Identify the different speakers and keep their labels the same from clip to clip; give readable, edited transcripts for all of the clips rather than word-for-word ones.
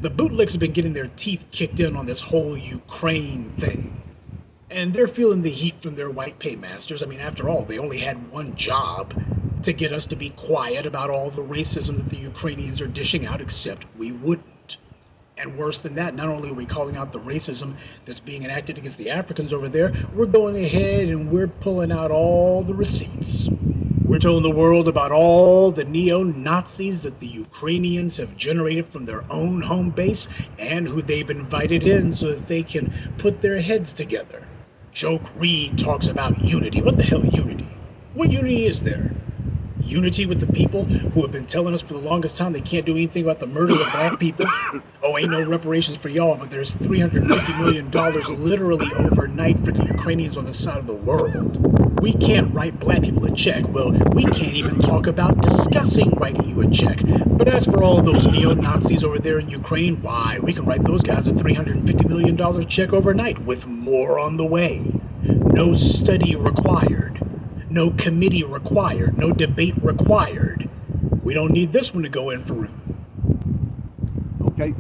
Speaker 1: The bootlicks have been getting their teeth kicked in on this whole Ukraine thing. And they're feeling the heat from their white paymasters. I mean, after all, they only had one job to get us to be quiet about all the racism that the Ukrainians are dishing out, except we wouldn't. And worse than that, not only are we calling out the racism that's being enacted against the Africans over there, we're going ahead and we're pulling out all the receipts. We're telling the world about all the neo-Nazis that the Ukrainians have generated from their own home base and who they've invited in so that they can put their heads together. Joke Reed talks about unity. What the hell unity? What unity is there? Unity with the people who have been telling us for the longest time they can't do anything about the murder of black people? Oh, ain't no reparations for y'all, but there's $350 million literally overnight for the Ukrainians on the side of the world. We can't write black people a check. Well, we can't even talk about discussing writing you a check. But as for all those neo-Nazis over there in Ukraine, why, we can write those guys a $350 million check overnight with more on the way. No study required. No committee required. No debate required. We don't need this one to go in for review.
Speaker 2: Okay.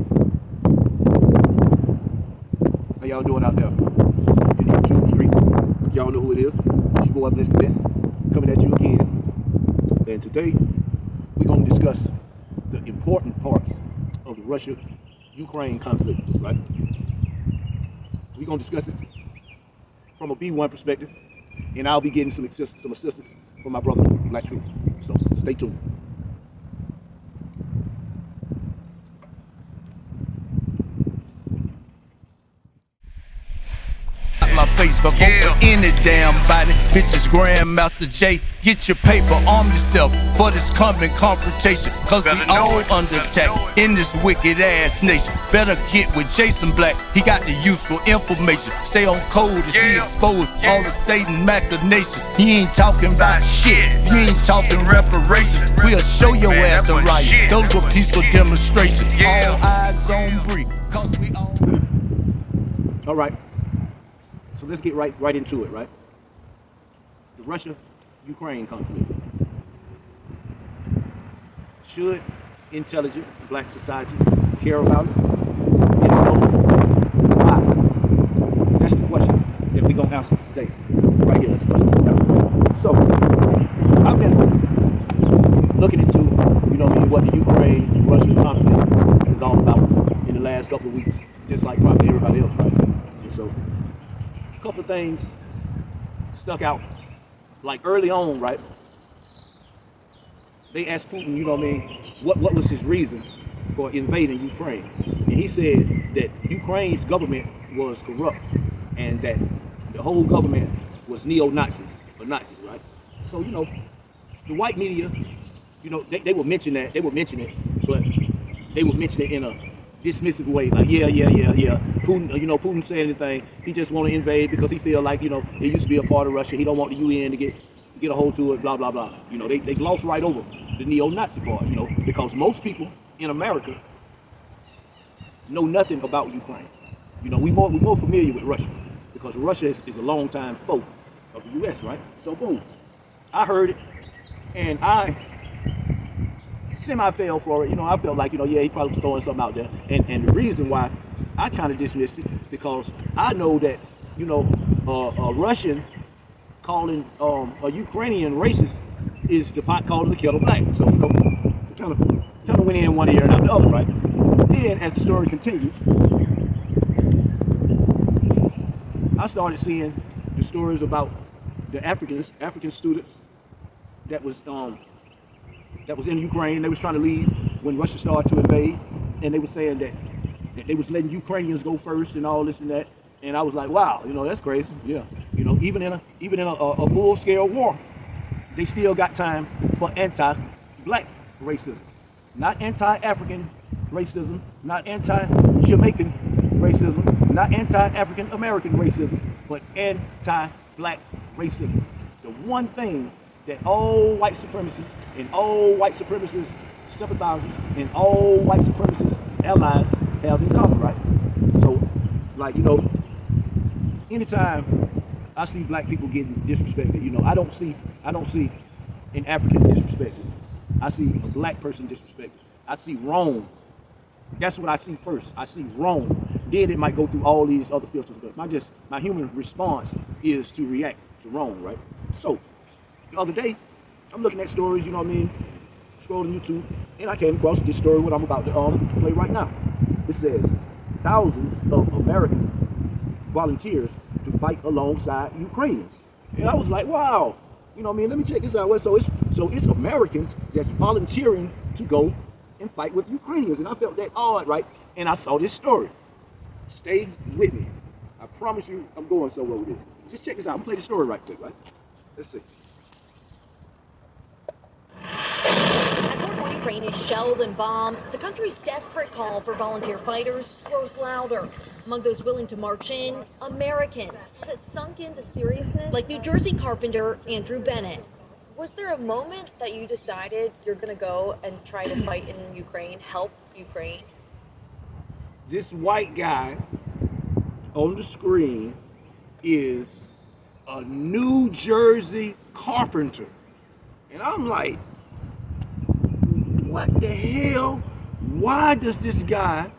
Speaker 2: How y'all doing out there? In the YouTube streets. Y'all know who it is. It's your boy Listen This. Coming at you again. And today, we're going to discuss the important parts of the Russia-Ukraine conflict, right? We're going to discuss it from a B1 perspective. And I'll be getting some assistance from my brother, Black Truth. So stay tuned.
Speaker 3: My Facebook over any damn body. Bitches Grandmaster J. Get your paper, arm yourself for this coming confrontation. Cause we all under attack in this wicked ass nation. Better get with Jason Black, he got the useful information. Stay on code as he expose all the Satan machinations. He ain't talking about shit, he ain't talking reparations. We'll show your ass a riot, those were peaceful demonstrations. All eyes on Bree, cause we all.
Speaker 2: Alright. So let's get right into it, right? The Russia-Ukraine conflict. Should intelligent black society care about it? If so, why? That's the question that we're gonna answer today. Right here, that's the question we're gonna answer. So, I've been looking into, what the Ukraine-Russia conflict is all about in the last couple of weeks, just like probably everybody else, right? And so, a couple of things stuck out. Like early on, right? They asked Putin, what was his reason for invading Ukraine? And he said that Ukraine's government was corrupt and that the whole government was neo-Nazis or Nazis, right? So, the white media, they would mention that, they would mention it, but they would mention it in a dismissive way, like yeah. Putin, Putin said anything. He just want to invade because he feel like it used to be a part of Russia. He don't want the UN to get a hold to it. Blah blah blah. They gloss right over the neo-Nazi part. Because most people in America know nothing about Ukraine. We more familiar with Russia because Russia is a longtime foe of the U.S. Right? So boom, I heard it, and I semi-fell for it. I felt like, he probably was throwing something out there. And the reason why I kind of dismissed it, because I know that, a Russian calling a Ukrainian racist is the pot calling the kettle black. So, kind of went in one ear and out the other, right? Then, as the story continues, I started seeing the stories about the African students that was in Ukraine. They was trying to leave when Russia started to invade, and they were saying that they was letting Ukrainians go first and all this and that. And I was like, wow, that's crazy. Yeah, even in a full-scale war, they still got time for anti-black racism, not anti-African racism, not anti-Jamaican racism, not anti-African American racism, but anti-black racism. The one thing that all white supremacists and all white supremacist sympathizers and all white supremacist allies have in common, right? So, anytime I see black people getting disrespected, I don't see an African disrespected. I see a black person disrespected. I see Rome That's what I see first. I see Rome. Then it might go through all these other filters, but my human response is to react to Rome, right? So the other day, I'm looking at stories, you know what I mean, scrolling YouTube, and I came across this story what I'm about to play right now. It says thousands of American volunteers to fight alongside Ukrainians. And I was like, wow, you know what I mean? Let me check this out. So it's Americans that's volunteering to go and fight with Ukrainians. And I felt that odd, right? And I saw this story. Stay with me. I promise you I'm going somewhere with this. Just check this out. I'm gonna play the story right quick, right? Let's see.
Speaker 4: As more of Ukraine is shelled and bombed, the country's desperate call for volunteer fighters grows louder. Among those willing to march in, Americans. Has it sunk into seriousness? Like New Jersey carpenter Andrew Bennett.
Speaker 5: Was there a moment that you decided you're going to go and try to fight in Ukraine, help Ukraine?
Speaker 2: This white guy on the screen is a New Jersey carpenter. And I'm like, what the hell? Why does this guy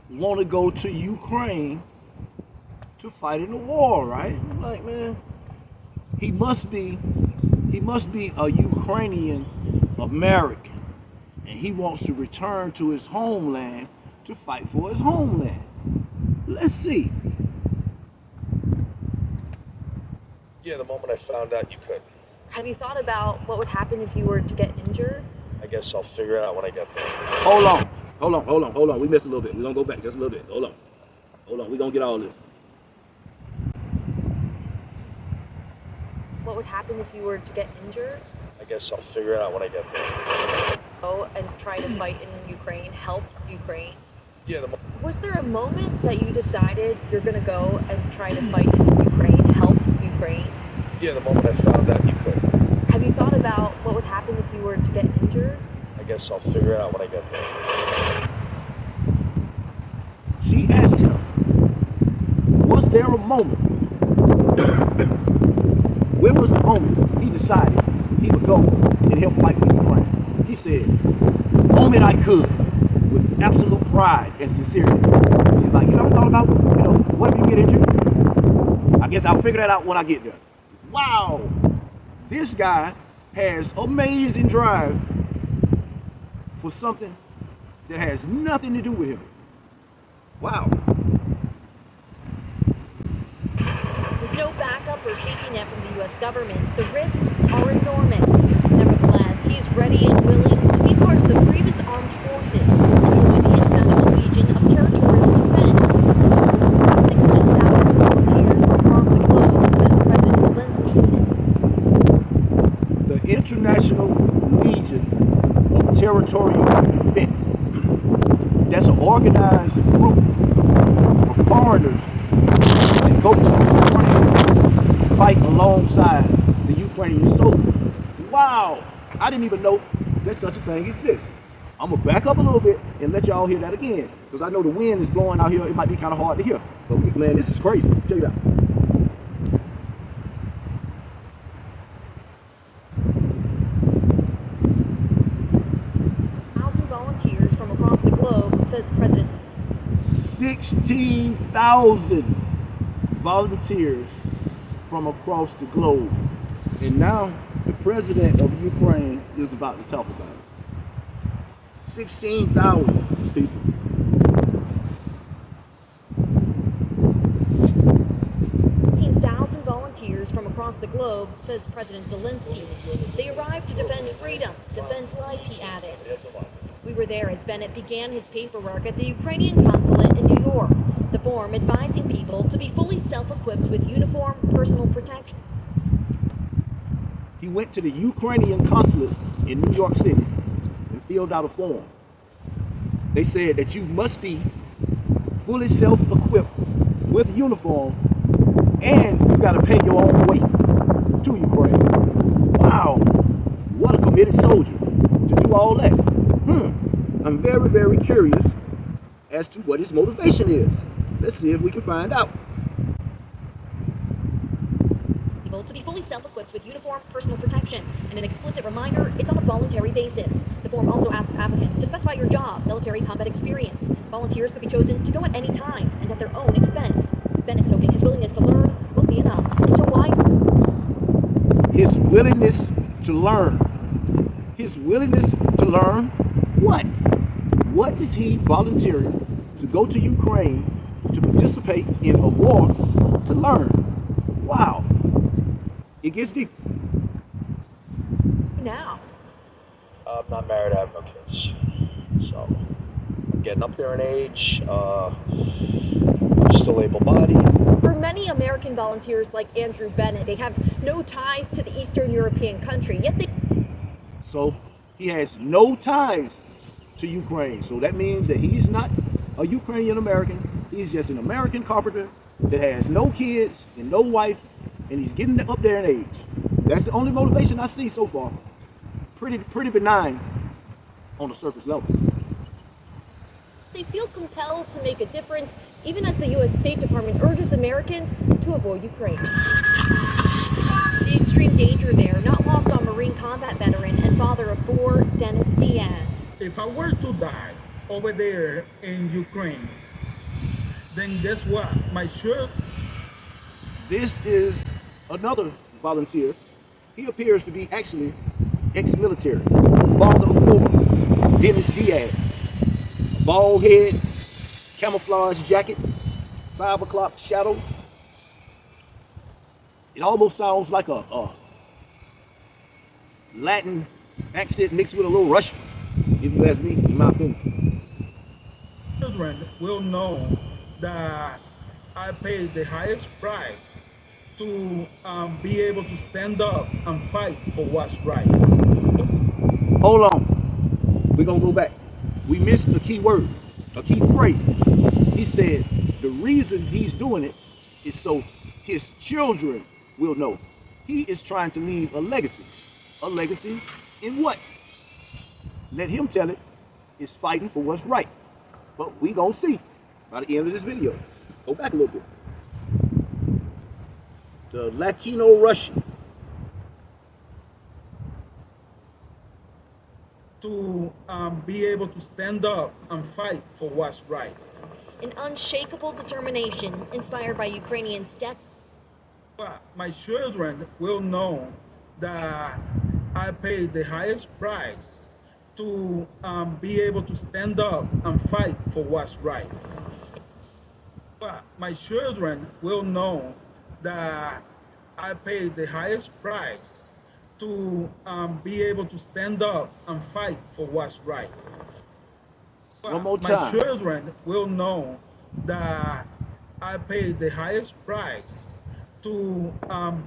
Speaker 2: want to go to Ukraine to fight in the war, right? I'm like, man, he must be a Ukrainian American, and he wants to return to his homeland to fight for his homeland. Let's see.
Speaker 6: Yeah, the moment I found out you could.
Speaker 5: Have you thought about what would happen if you were to get injured?
Speaker 6: I guess I'll figure it out when I get there.
Speaker 2: Hold on. We missed a little bit. We're gonna go back just a little bit. Hold on. We're gonna get all this.
Speaker 5: What would happen if you were to get injured?
Speaker 6: I guess I'll figure it out when I get there.
Speaker 5: Go and try to fight in Ukraine, help Ukraine.
Speaker 6: Yeah,
Speaker 5: Was there a moment that you decided you're going to go and try to fight in Ukraine, help Ukraine?
Speaker 6: Yeah, the moment I found out you could.
Speaker 5: Have you thought about what would happen if you were to get injured?
Speaker 6: I guess I'll figure it out when I get there.
Speaker 2: She asked him, was there a moment? Where was the moment he decided he would go and help fight for Ukraine? He said, moment I could, with absolute pride and sincerity. He's like, you ever thought about, what if you get injured? I guess I'll figure that out when I get there. Wow, this guy has amazing drive for something that has nothing to do with him. Wow.
Speaker 4: With no backup or safety net from the U.S. government, the risks are enormous. Nevertheless, he's ready and willing to be part of the bravest armed forces and join the International Legion of Territorial Defense, which is home to 16,000 volunteers from across the globe, says President Zelensky.
Speaker 2: The International Legion of Territorial Defense. That's an organized group of foreigners that go to Ukraine to fight alongside the Ukrainian soldiers. Wow, I didn't even know that such a thing exists. I'm gonna back up a little bit and let y'all hear that again, because I know the wind is blowing out here. It might be kind of hard to hear, but man, this is crazy. Check it out.
Speaker 4: Volunteers from across the globe, says President.
Speaker 2: 16,000 volunteers from across the globe. And now the president of Ukraine is about to talk about it. 16,000 people.
Speaker 4: Volunteers from across the globe, says President Zelensky. They arrived to defend freedom, defend life, he added. We were there as Bennett began his paperwork at the Ukrainian consulate in New York, the form advising people to be fully self-equipped with uniform, personal protection.
Speaker 2: He went to the Ukrainian consulate in New York City and filled out a form. They said that you must be fully self-equipped with uniform, and you got to pay your own way to Ukraine. Wow, what a committed soldier to do all that. I'm very, very curious as to what his motivation is. Let's see if we can find out.
Speaker 4: people to be fully self-equipped with uniform, personal protection, and an explicit reminder it's on a voluntary basis. The form also asks applicants to specify your job, military combat experience. Volunteers could be chosen to go at any time and at their own expense. Bennett's hoping his willingness to learn won't be enough. So why?
Speaker 2: His willingness to learn. His willingness to learn what? What is he volunteering to go to Ukraine to participate in a war to learn? Wow. It gets deep.
Speaker 5: Now.
Speaker 6: I'm not married, I have no kids. So, I'm getting up there in age. I'm still able-bodied.
Speaker 5: For many American volunteers like Andrew Bennett, they have no ties to the Eastern European country, yet they...
Speaker 2: So he has no ties to Ukraine. So that means that he's not a Ukrainian American. He's just an American carpenter that has no kids and no wife, and he's getting up there in age. That's the only motivation I see so far. Pretty benign on the surface level.
Speaker 5: They feel compelled to make a difference, even as the U.S. State Department urges Americans to avoid Ukraine. The extreme danger there, not lost on Marine combat veteran and father of 4, Dennis Diaz.
Speaker 7: If I were to die over there in Ukraine, then guess what? My shirt.
Speaker 2: This is another volunteer. He appears to be actually ex-military. Father of 4, Dennis Diaz. Bald head, camouflage jacket, 5 o'clock shadow. It almost sounds like a Latin accent mixed with a little Russian, if you ask me, in my opinion.
Speaker 7: Children will know that I paid the highest price to be able to stand up and fight for what's right.
Speaker 2: Hold on. We're going to go back. We missed a key word, a key phrase. He said the reason he's doing it is so his children will know. He is trying to leave a legacy. A legacy in what? Let him tell it. It's fighting for what's right. But we gonna see by the end of this video. Go back a little bit. The Latino Russian.
Speaker 7: To be able to stand up and fight for what's right.
Speaker 4: An unshakable determination inspired by Ukrainians' death.
Speaker 7: But my children will know that I paid the highest price to be able to stand up and fight for what's right. But my children will know that I paid the highest price to be able to stand up and fight for what's right. But
Speaker 2: One more time.
Speaker 7: my children will know that I paid the highest price to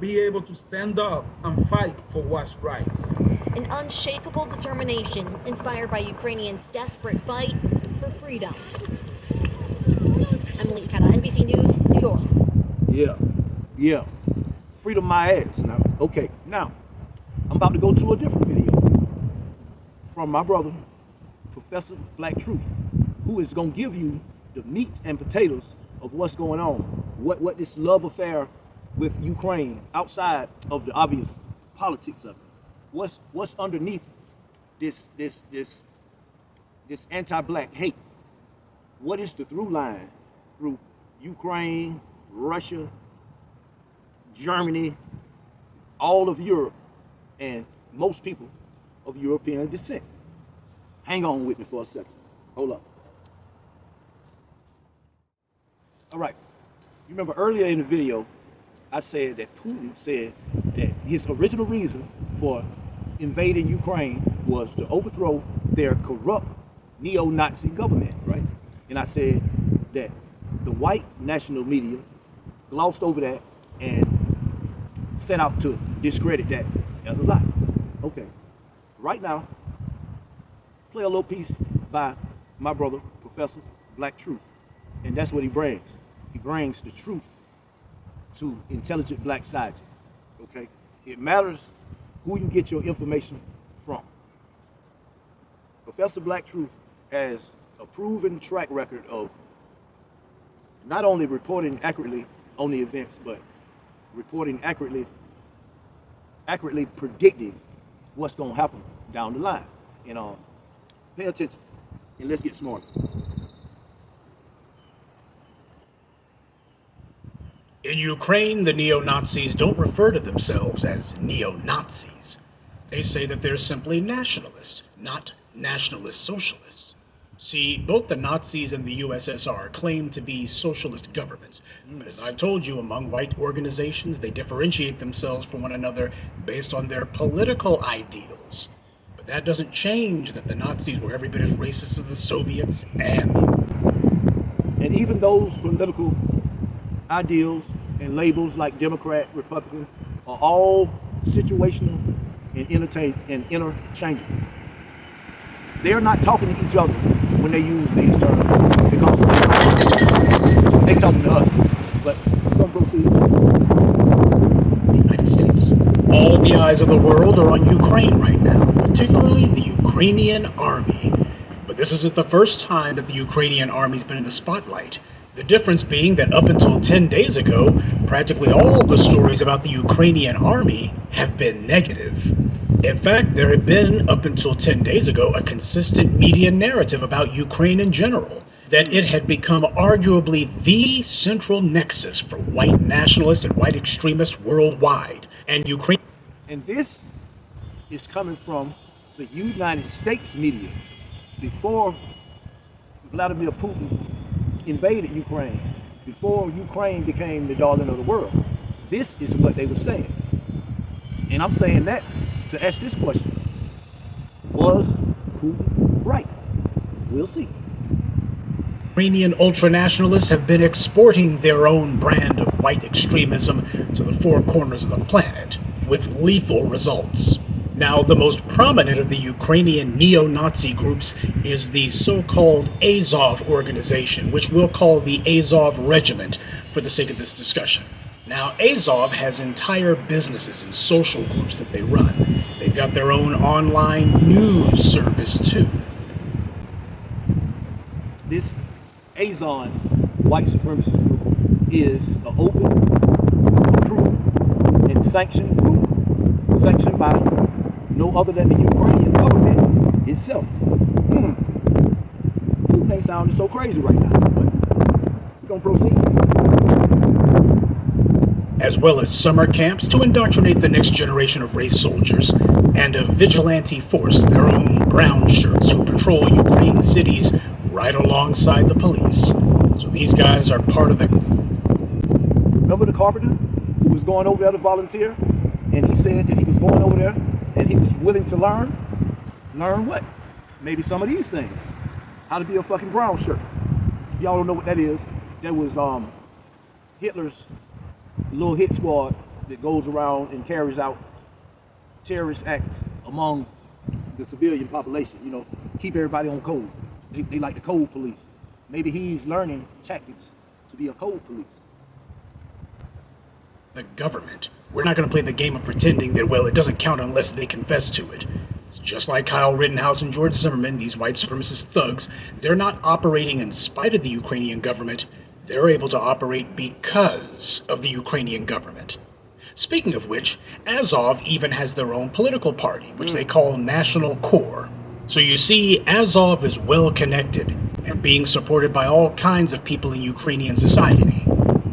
Speaker 7: be able to stand up and fight for what's right.
Speaker 4: An unshakable determination inspired by Ukrainians' desperate fight for freedom. Emily Kata, NBC News, New York.
Speaker 2: Yeah. Freedom my ass. Now, okay. Now, I'm about to go to a different video from my brother, Professor Black Truth, who is going to give you the meat and potatoes of what's going on. What this love affair with Ukraine outside of the obvious politics of it. What's underneath this anti-black hate? What is the through line through Ukraine, Russia, Germany, all of Europe, and most people of European descent? Hang on with me for a second. Hold up. All right. You remember earlier in the video, I said that Putin said that his original reason for invading Ukraine was to overthrow their corrupt neo-Nazi government, right? And I said that the white national media glossed over that and set out to discredit that as a lie. Okay. Right now, play a little piece by my brother, Professor Black Truth. And that's what he brings. He brings the truth to intelligent black society. Okay? It matters who you get your information from. Professor Black Truth has a proven track record of not only reporting accurately on the events, but reporting accurately accurately predicting what's going to happen down the line. You know, pay attention and let's get smarter.
Speaker 1: In Ukraine, the neo-Nazis don't refer to themselves as neo-Nazis. They say that they're simply nationalists, not nationalist socialists. See, both the Nazis and the USSR claim to be socialist governments, but as I've told you, among white organizations, they differentiate themselves from one another based on their political ideals. But that doesn't change that the Nazis were every bit as racist as the Soviets
Speaker 2: And even those political ideals and labels like Democrat, Republican are all situational and interchangeable. They're not talking to each other when they use these terms because they're talking to us. But we're going to proceed.
Speaker 1: The United States. All the eyes of the world are on Ukraine right now, particularly the Ukrainian army. But this isn't the first time that the Ukrainian army's been in the spotlight. The difference being that up until 10 days ago, practically all the stories about the Ukrainian army have been negative. In fact, there had been, up until 10 days ago, a consistent media narrative about Ukraine in general, that it had become arguably the central nexus for white nationalists and white extremists worldwide. And Ukraine...
Speaker 2: And this is coming from the United States media before Vladimir Putin invaded Ukraine, before Ukraine became the darling of the world. This is what they were saying. And I'm saying that to ask this question. Was Putin right? We'll see.
Speaker 1: Ukrainian ultranationalists have been exporting their own brand of white extremism to the four corners of the planet, with lethal results. Now, the most prominent of the Ukrainian neo-Nazi groups is the so-called Azov organization, which we'll call the Azov Regiment for the sake of this discussion. Now, Azov has entire businesses and social groups that they run. They've got their own online news service, too.
Speaker 2: This Azov white supremacist group is an open, approved, and sanctioned group, sanctioned by no other than the Ukrainian government itself. Putin ain't sounding so crazy right now, but we're going to proceed.
Speaker 1: As well as summer camps to indoctrinate the next generation of race soldiers, and a vigilante force, their own brown shirts, who patrol Ukraine cities right alongside the police. So these guys are part of the...
Speaker 2: Remember the carpenter who was going over there to volunteer? And he said that he was going over there and he was willing to learn? Learn what? Maybe some of these things. How to be a fucking brown shirt. If y'all don't know what that is, that was Hitler's little hit squad that goes around and carries out terrorist acts among the civilian population. You know, keep everybody on code. They like the code police. Maybe he's learning tactics to be a code police.
Speaker 1: The government. We're not going to play the game of pretending that, well, it doesn't count unless they confess to it. It's just like Kyle Rittenhouse and George Zimmerman, these white supremacist thugs. They're not operating in spite of the Ukrainian government. They're able to operate because of the Ukrainian government. Speaking of which, Azov even has their own political party, which they call National Core. So you see, Azov is well connected and being supported by all kinds of people in Ukrainian society.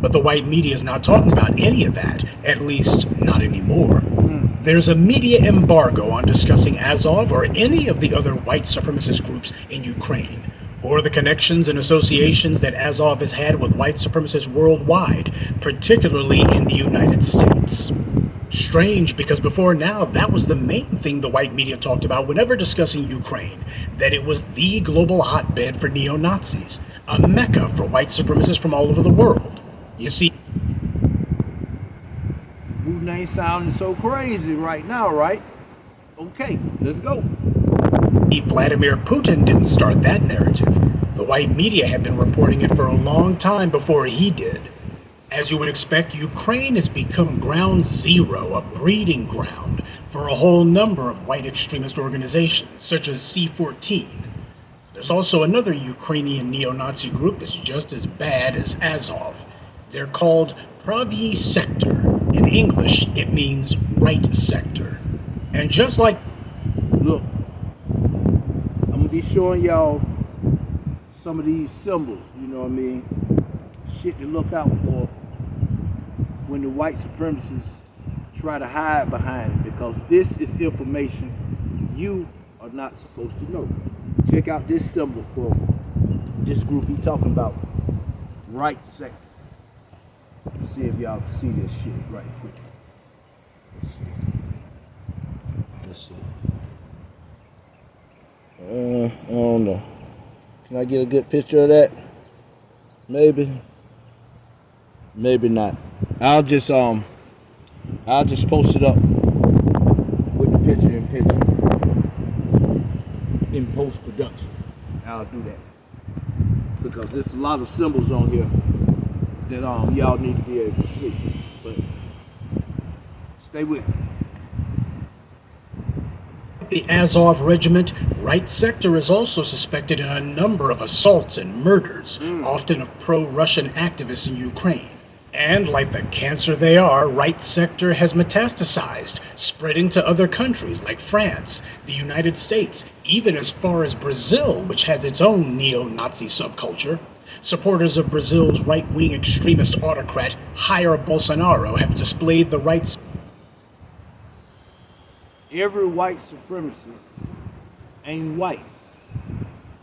Speaker 1: But the white media is not talking about any of that, at least not anymore. There's a media embargo on discussing Azov or any of the other white supremacist groups in Ukraine, or the connections and associations that Azov has had with white supremacists worldwide, particularly in the United States. Strange, because before now, that was the main thing the white media talked about whenever discussing Ukraine, that it was the global hotbed for neo-Nazis, a mecca for white supremacists from all over the world. You see,
Speaker 2: Putin ain't sounding so crazy right now, right? Okay, let's go.
Speaker 1: Vladimir Putin didn't start that narrative. The white media had been reporting it for a long time before he did. As you would expect, Ukraine has become ground zero, a breeding ground for a whole number of white extremist organizations, such as C-14. There's also another Ukrainian neo-Nazi group that's just as bad as Azov. They're called Pravyi Sector, and in English, it means right sector. And just like
Speaker 2: Look, I'm gonna be showing y'all some of these symbols, you know what I mean? Shit to look out for when the white supremacists try to hide behind it, because this is information you are not supposed to know. Check out this symbol for this group he's talking about, right sector. Let's see if y'all can see this shit right quick. Let's see. Let's see. I don't know. Can I get a good picture of that? Maybe. Maybe not. I'll just post it up with the picture in post production. I'll do that because there's a lot of symbols on here that y'all need to be able to see. But stay with me.
Speaker 1: the Azov Regiment, right sector is also suspected in a number of assaults and murders, often of pro-Russian activists in Ukraine. And like the cancer they are, right sector has metastasized, spreading to other countries like France, the United States, even as far as Brazil, which has its own neo-Nazi subculture. Supporters of Brazil's right-wing extremist autocrat Jair Bolsonaro have displayed the right.
Speaker 2: Every white supremacist ain't white.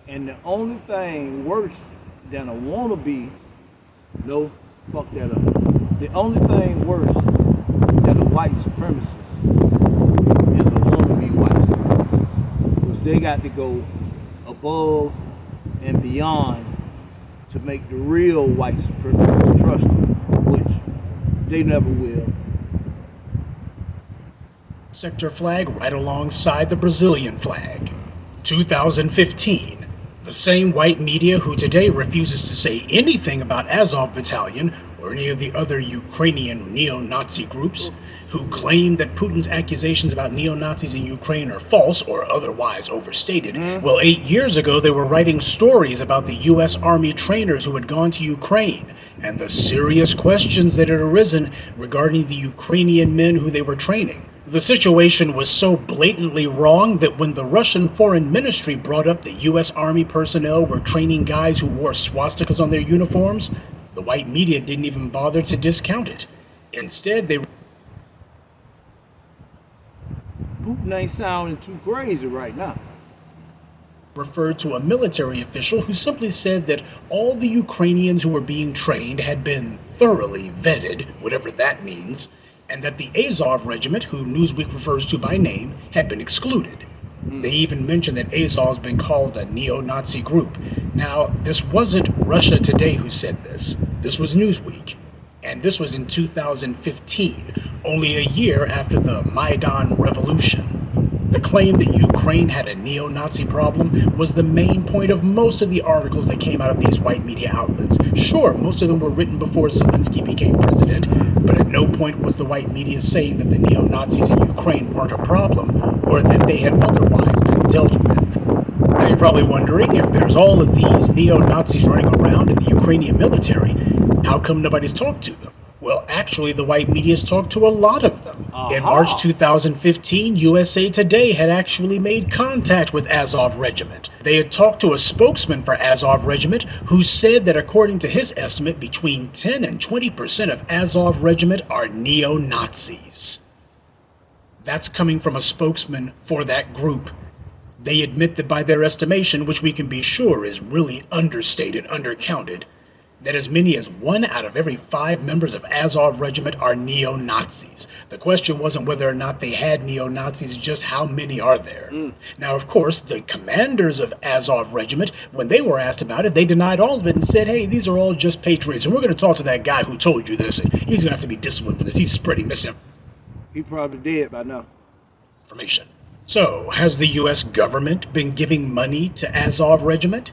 Speaker 2: And the only thing worse than a wannabe, no, fuck that up. The only thing worse than a white supremacist is a wannabe white supremacist. Because they got to go above and beyond to make the real white supremacists trust them, which they never will.
Speaker 1: Sector flag right alongside the Brazilian flag. 2015. The same white media who today refuses to say anything about Azov Battalion or any of the other Ukrainian neo-Nazi groups, who claim that Putin's accusations about neo-Nazis in Ukraine are false or otherwise overstated. Well, 8 years ago they were writing stories about the US Army trainers who had gone to Ukraine and the serious questions that had arisen regarding the Ukrainian men who they were training. The situation was so blatantly wrong that when the Russian Foreign Ministry brought up that US Army personnel were training guys who wore swastikas on their uniforms, the white media didn't even bother to discount it. Instead, they
Speaker 2: Putin ain't sounding too crazy right now.
Speaker 1: referred to a military official who simply said that all the Ukrainians who were being trained had been thoroughly vetted, whatever that means, and that the Azov Regiment, who Newsweek refers to by name, had been excluded. They even mentioned that Azov's been called a neo-Nazi group. Now, this wasn't Russia Today who said this. This was Newsweek. And this was in 2015, only a year after the Maidan Revolution. The claim that Ukraine had a neo-Nazi problem was the main point of most of the articles that came out of these white media outlets. Sure, most of them were written before Zelensky became president, but at no point was the white media saying that the neo-Nazis in Ukraine weren't a problem, or that they had otherwise been dealt with. Now you're probably wondering, if there's all of these neo-Nazis running around in the Ukrainian military, how come nobody's talked to them? Well, actually, the white media's talked to a lot of them. In March 2015, USA Today had actually made contact with Azov Regiment. They had talked to a spokesman for Azov Regiment who said that according to his estimate, between 10 and 20% of Azov Regiment are neo-Nazis. That's coming from a spokesman for that group. They admit that by their estimation, which we can be sure is really understated, undercounted, that as many as 1 out of every 5 members of Azov Regiment are neo-Nazis. The question wasn't whether or not they had neo-Nazis, just how many are there. Now, of course, the commanders of Azov Regiment, when they were asked about it, they denied all of it and said, hey, these are all just patriots, and we're going to talk to that guy who told you this, and he's going to have to be disciplined for this. He's spreading misinformation.
Speaker 2: He probably dead by now.
Speaker 1: So, has the US government been giving money to Azov Regiment?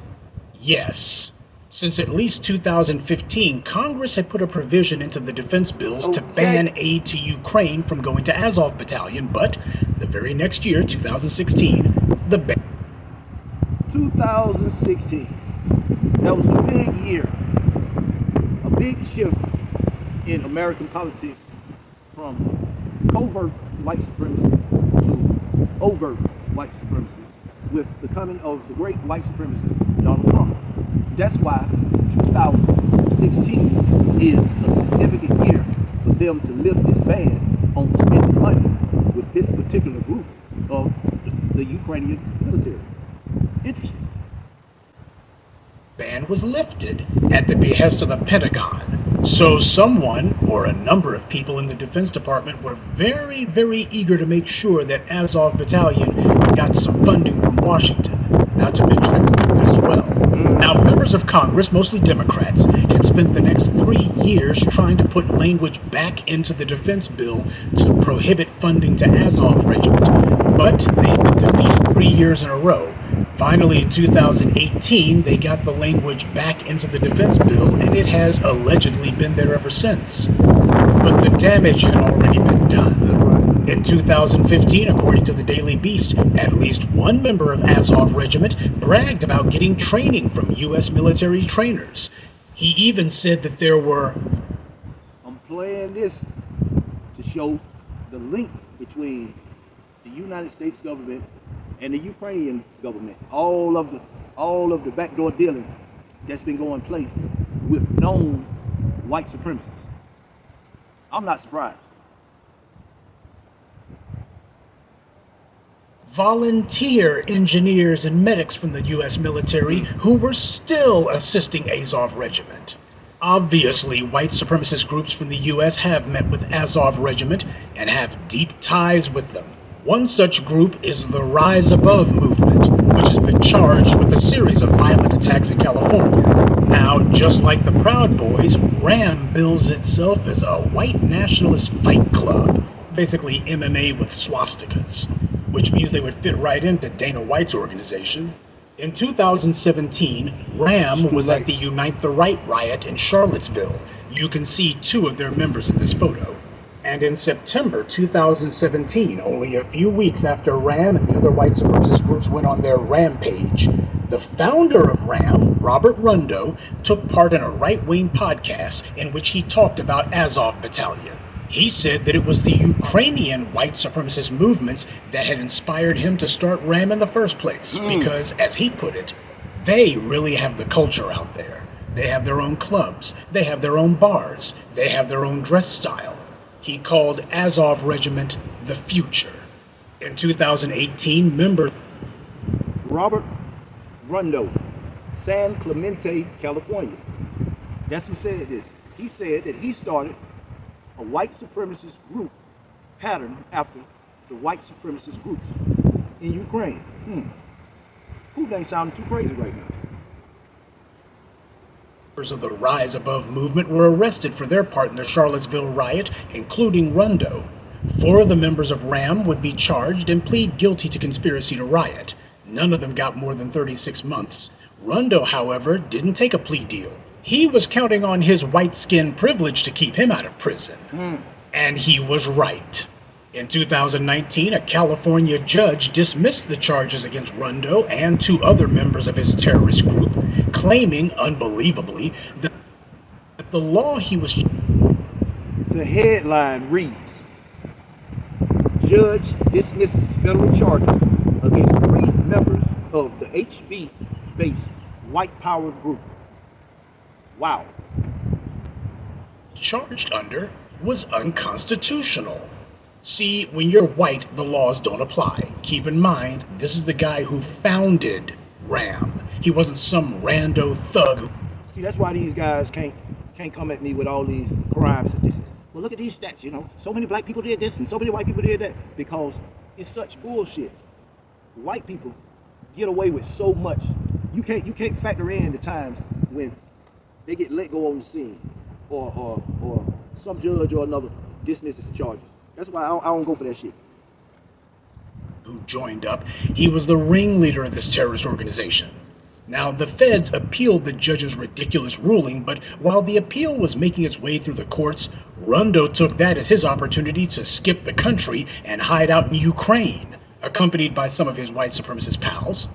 Speaker 1: Yes. Since at least 2015, Congress had put a provision into the defense bills to ban aid to Ukraine from going to Azov Battalion, but the very next year, 2016, the ban.
Speaker 2: 2016. That was a big year. A big shift in American politics from covert white supremacy to overt white supremacy with the coming of the great white supremacist Donald Trump. That's why 2016 is a significant year for them to lift this ban on spending money with this particular group of the Ukrainian military. Interesting.
Speaker 1: Ban was lifted at the behest of the Pentagon. So someone, or a number of people in the Defense Department, were very, very eager to make sure that Azov Battalion got some funding from Washington, not to mention a commitment as well. Now, members of Congress, mostly Democrats, had spent the next 3 years trying to put language back into the defense bill to prohibit funding to Azov Regiment, but they'd been defeated 3 years in a row. Finally, in 2018, they got the language back into the defense bill, and it has allegedly been there ever since. But the damage had already been done. In 2015, according to the Daily Beast, at least one member of Azov Regiment bragged about getting training from U.S. military trainers. He even said that there were...
Speaker 2: I'm playing this to show the link between the United States government and the Ukrainian government, all of the backdoor dealing that's been going place with known white supremacists. I'm not surprised.
Speaker 1: Volunteer engineers and medics from the U.S. military who were still assisting Azov Regiment. Obviously, white supremacist groups from the U.S. have met with Azov Regiment and have deep ties with them. One such group is the Rise Above movement, which has been charged with a series of violent attacks in California. Now, just like the Proud Boys, RAM bills itself as a white nationalist fight club, basically MMA with swastikas, which means they would fit right into Dana White's organization. In 2017, RAM was at the Unite the Right riot in Charlottesville. You can see 2 of their members in this photo. And in September 2017, only a few weeks after RAM and the other white supremacist groups went on their rampage, the founder of RAM, Robert Rundo, took part in a right-wing podcast in which he talked about Azov Battalion. He said that it was the Ukrainian white supremacist movements that had inspired him to start RAM in the first place, because, as he put it, they really have the culture out there. They have their own clubs, they have their own bars, they have their own dress style. He called Azov Regiment the future. In 2018, members...
Speaker 2: Robert Rundo, San Clemente, California. That's who said this. He said that he started a white supremacist group patterned after the white supremacist groups in Ukraine. Who ain't sounding too crazy right now?
Speaker 1: Members of the Rise Above movement were arrested for their part in the Charlottesville riot, including Rundo. 4 of the members of RAM would be charged and plead guilty to conspiracy to riot. None of them got more than 36 months. Rundo, however, didn't take a plea deal. He was counting on his white skin privilege to keep him out of prison. And he was right. In 2019, a California judge dismissed the charges against Rundo and 2 other members of his terrorist group, claiming, unbelievably, that the law he was...
Speaker 2: The headline reads, Judge dismisses federal charges against 3 members of the HB-based white power group. Wow.
Speaker 1: Charged under was unconstitutional. See, when you're white, the laws don't apply. Keep in mind, this is the guy who founded RAM. He wasn't some rando thug.
Speaker 2: See, that's why these guys can't come at me with all these crime statistics. Well, look at these stats, you know. So many black people did this and so many white people did that. Because it's such bullshit. White people get away with so much. You can't factor in the times when they get let go on the scene or some judge or another dismisses the charges. That's why I don't go for that shit.
Speaker 1: Who joined up, he was the ringleader of this terrorist organization. Now, the feds appealed the judge's ridiculous ruling, but while the appeal was making its way through the courts, Rundo took that as his opportunity to skip the country and hide out in Ukraine, accompanied by some of his white supremacist pals.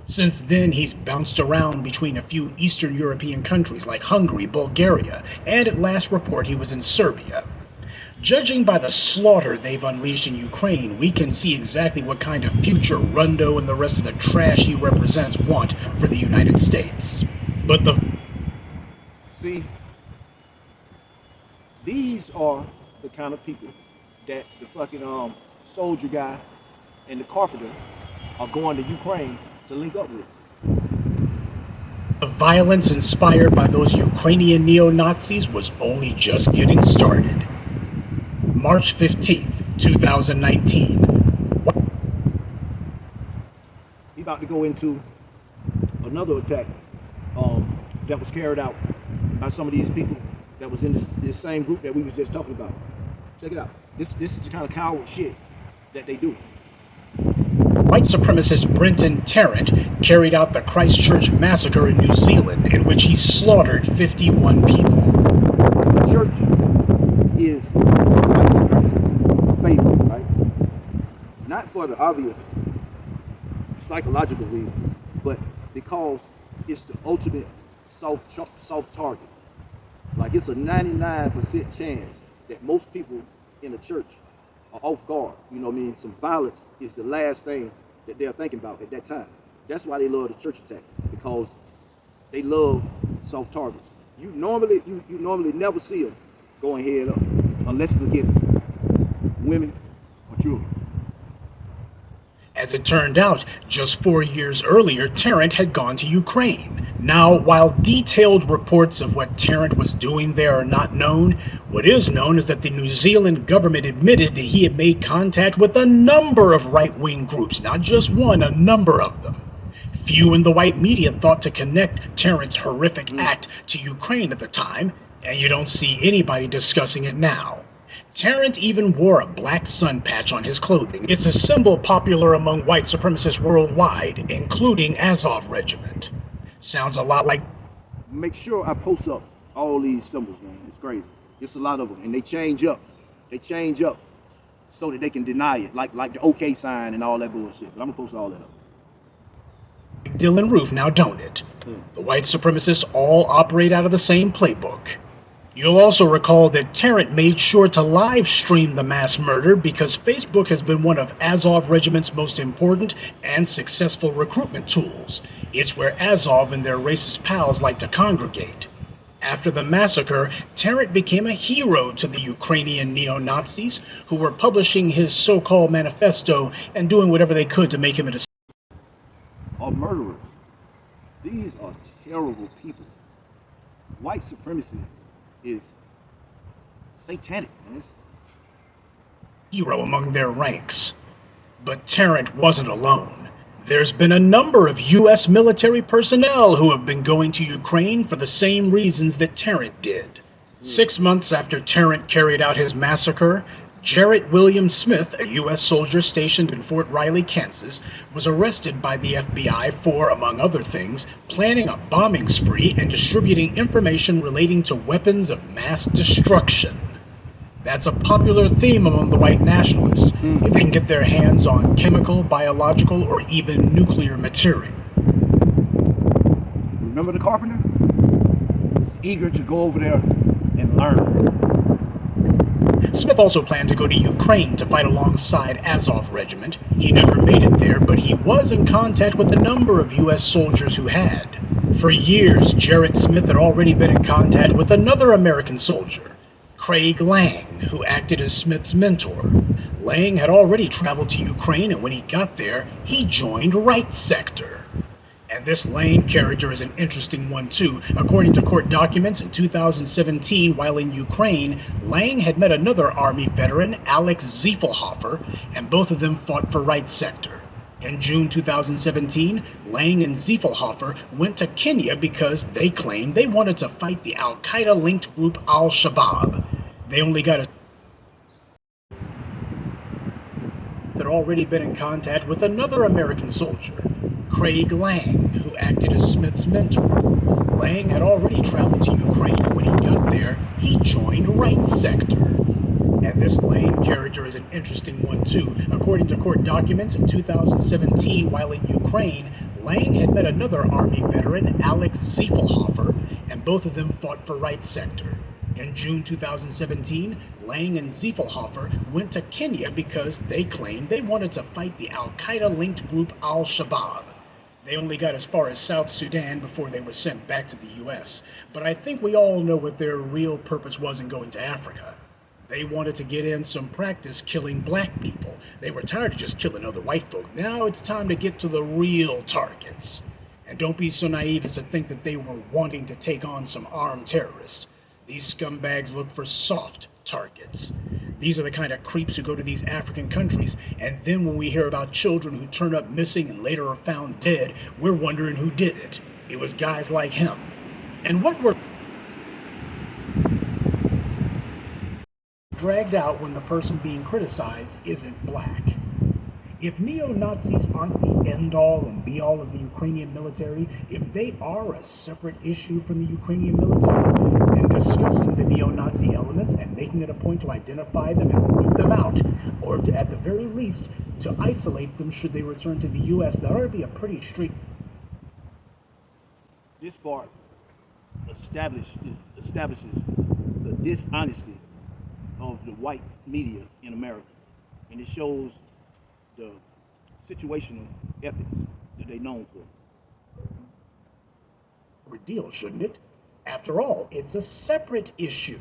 Speaker 1: Since then, he's bounced around between a few Eastern European countries like Hungary, Bulgaria, and at last report he was in Serbia. Judging by the slaughter they've unleashed in Ukraine, we can see exactly what kind of future Rundo and the rest of the trash he represents want for the United States. But the
Speaker 2: See, these are the kind of people that the fucking soldier guy and the carpenter are going to Ukraine to link up with.
Speaker 1: The violence inspired by those Ukrainian neo-Nazis was only just getting started. March 15th, 2019.
Speaker 2: He about to go into another attack that was carried out by some of these people that was in this same group that we was just talking about. Check it out. This is the kind of coward shit that they do.
Speaker 1: White supremacist Brenton Tarrant carried out the Christchurch massacre in New Zealand, in which he slaughtered 51 people.
Speaker 2: The church is white supremacist favorite, right? Not for the obvious psychological reasons, but because it's the ultimate soft target. Like it's a 99% chance that most people in the church are off guard. You know what I mean? Some violence is the last thing that they're thinking about at that time. That's why they love the church attack, because they love soft targets. You normally never see them going head up unless it's against women or children.
Speaker 1: As it turned out, just 4 years earlier, Tarrant had gone to Ukraine. Now, while detailed reports of what Tarrant was doing there are not known, what is known is that the New Zealand government admitted that he had made contact with a number of right-wing groups, not just one, a number of them. Few in the white media thought to connect Tarrant's horrific act to Ukraine at the time, and you don't see anybody discussing it now. Tarrant even wore a black sun patch on his clothing. It's a symbol popular among white supremacists worldwide, including Azov Regiment. Sounds a lot like...
Speaker 2: Make sure I post up all these symbols, man. It's crazy. It's a lot of them, and they change up. They change up so that they can deny it, like the OK sign and all that bullshit. But I'm gonna post all that up.
Speaker 1: Dylan Roof, now don't it? The white supremacists all operate out of the same playbook. You'll also recall that Tarrant made sure to live stream the mass murder because Facebook has been one of Azov Regiment's most important and successful recruitment tools. It's where Azov and their racist pals like to congregate. After the massacre, Tarrant became a hero to the Ukrainian neo-Nazis who were publishing his so-called manifesto and doing whatever they could to make him a
Speaker 2: Are murderers. These are terrible people. White supremacy is satanic, man.
Speaker 1: hero among their ranks. But Tarrant wasn't alone. There's been a number of U.S. military personnel who have been going to Ukraine for the same reasons that Tarrant did. 6 months after Tarrant carried out his massacre, Jarrett William Smith, a U.S. soldier stationed in Fort Riley, Kansas, was arrested by the FBI for, among other things, planning a bombing spree and distributing information relating to weapons of mass destruction. That's a popular theme among the white nationalists, if they can get their hands on chemical, biological, or even nuclear material.
Speaker 2: Remember the carpenter? He's eager to go over there and learn.
Speaker 1: Smith also planned to go to Ukraine to fight alongside Azov Regiment. He never made it there, but he was in contact with a number of U.S. soldiers who had. For years, Jarrett Smith had already been in contact with another American soldier, Craig Lang, who acted as Smith's mentor. Lang had already traveled to Ukraine, and when he got there, he joined Right Sector. And this Lang character is an interesting one too. According to court documents, in 2017, while in Ukraine, Lang had met another Army veteran, Alex Ziefelhofer, and both of them fought for Right Sector. In June 2017, Lang and Ziefelhofer went to Kenya because they claimed they wanted to fight the Al-Qaeda-linked group Al-Shabaab. They only got a had already been in contact with another American soldier, Craig Lang, who acted as Smith's mentor. Lang had already traveled to Ukraine, and when he got there, he joined Right Sector. And this Lang character is an interesting one too. According to court documents, in 2017, while in Ukraine, Lang had met another Army veteran, Alex Ziefelhofer, and both of them fought for Right Sector. In June 2017, Lang and Ziefelhofer went to Kenya because they claimed they wanted to fight the Al-Qaeda-linked group Al-Shabaab. They only got as far as South Sudan before they were sent back to the US, but I think we all know what their real purpose was in going to Africa. They wanted to get in some practice killing black people. They were tired of just killing other white folk. Now it's time to get to the real targets. And don't be so naive as to think that they were wanting to take on some armed terrorists. These scumbags look for soft targets. These are the kind of creeps who go to these African countries, and then when we hear about children who turn up missing and later are found dead, we're wondering who did it. It was guys like him. And what were dragged out when the person being criticized isn't black. If neo-Nazis aren't the end-all and be-all of the Ukrainian military, if they are a separate issue from the Ukrainian military, then discussing the neo-Nazi elements and making it a point to identify them and root them out, or to, at the very least, to isolate them should they return to the U.S., that ought to be a pretty strict.
Speaker 2: This part establishes the dishonesty of the white media in America, and it shows the situational ethics that they're known for.
Speaker 1: Deal, shouldn't it? After all, it's a separate issue.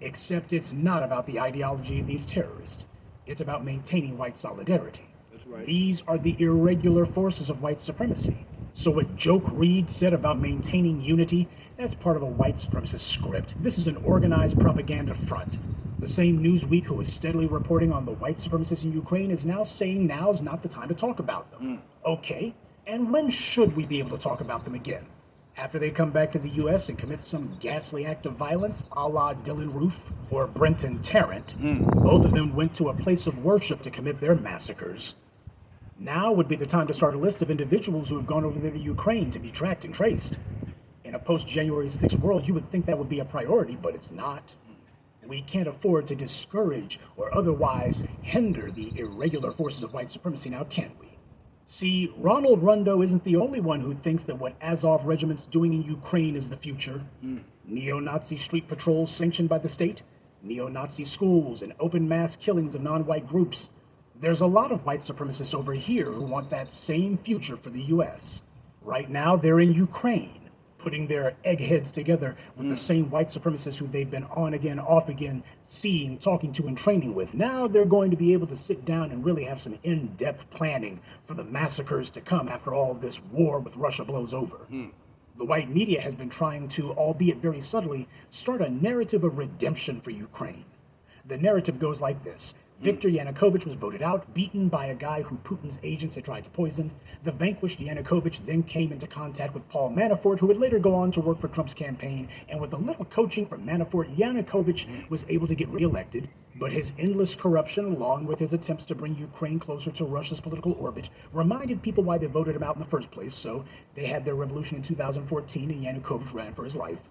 Speaker 1: Except it's not about the ideology of these terrorists. It's about maintaining white solidarity.
Speaker 2: That's right.
Speaker 1: These are the irregular forces of white supremacy. So what Joke Reed said about maintaining unity, that's part of a white supremacist script. This is an organized propaganda front. The same Newsweek who is steadily reporting on the white supremacists in Ukraine is now saying now's not the time to talk about them. Okay, and when should we be able to talk about them again? After they come back to the US and commit some ghastly act of violence, a la Dylan Roof or Brenton Tarrant? Both of them went to a place of worship to commit their massacres. Now would be the time to start a list of individuals who have gone over there to Ukraine to be tracked and traced. In a post-January 6th world, you would think that would be a priority, but it's not. We can't afford to discourage or otherwise hinder the irregular forces of white supremacy now, can we? See, Ronald Rundo isn't the only one who thinks that what Azov regiment's doing in Ukraine is the future. Neo-Nazi street patrols sanctioned by the state, neo-Nazi schools, and open mass killings of non-white groups. There's a lot of white supremacists over here who want that same future for the US. Right now, they're in Ukraine, putting their eggheads together with the same white supremacists who they've been on again, off again, seeing, talking to, and training with. Now they're going to be able to sit down and really have some in-depth planning for the massacres to come after all this war with Russia blows over. The white media has been trying to, albeit very subtly, start a narrative of redemption for Ukraine. The narrative goes like this. Viktor Yanukovych was voted out, beaten by a guy who Putin's agents had tried to poison. The vanquished Yanukovych then came into contact with Paul Manafort, who would later go on to work for Trump's campaign, and with a little coaching from Manafort, Yanukovych was able to get reelected. But his endless corruption, along with his attempts to bring Ukraine closer to Russia's political orbit, reminded people why they voted him out in the first place, so they had their revolution in 2014 and Yanukovych ran for his life.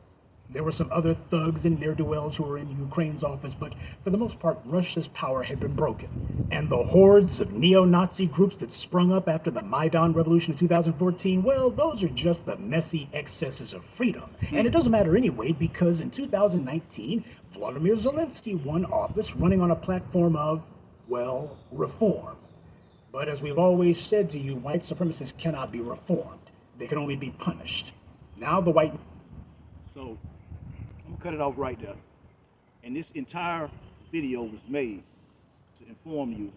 Speaker 1: There were some other thugs and ne'er-do-wells who were in Ukraine's office, but for the most part, Russia's power had been broken. And the hordes of neo-Nazi groups that sprung up after the Maidan Revolution of 2014, well, those are just the messy excesses of freedom. And it doesn't matter anyway, because in 2019, Vladimir Zelensky won office running on a platform of, well, reform. But as we've always said to you, white supremacists cannot be reformed. They can only be punished. Now the white...
Speaker 2: So, I'm gonna cut it off right there. And this entire video was made to inform you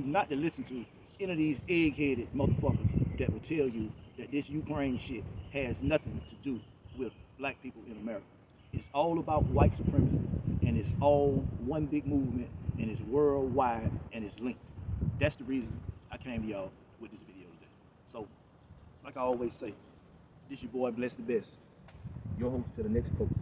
Speaker 2: not to listen to any of these egg-headed motherfuckers that will tell you that this Ukraine shit has nothing to do with black people in America. It's all about white supremacy, and it's all one big movement, and it's worldwide, and it's linked. That's the reason I came to y'all with this video today. So, like I always say, this your boy Bless the Best, your host to the next post.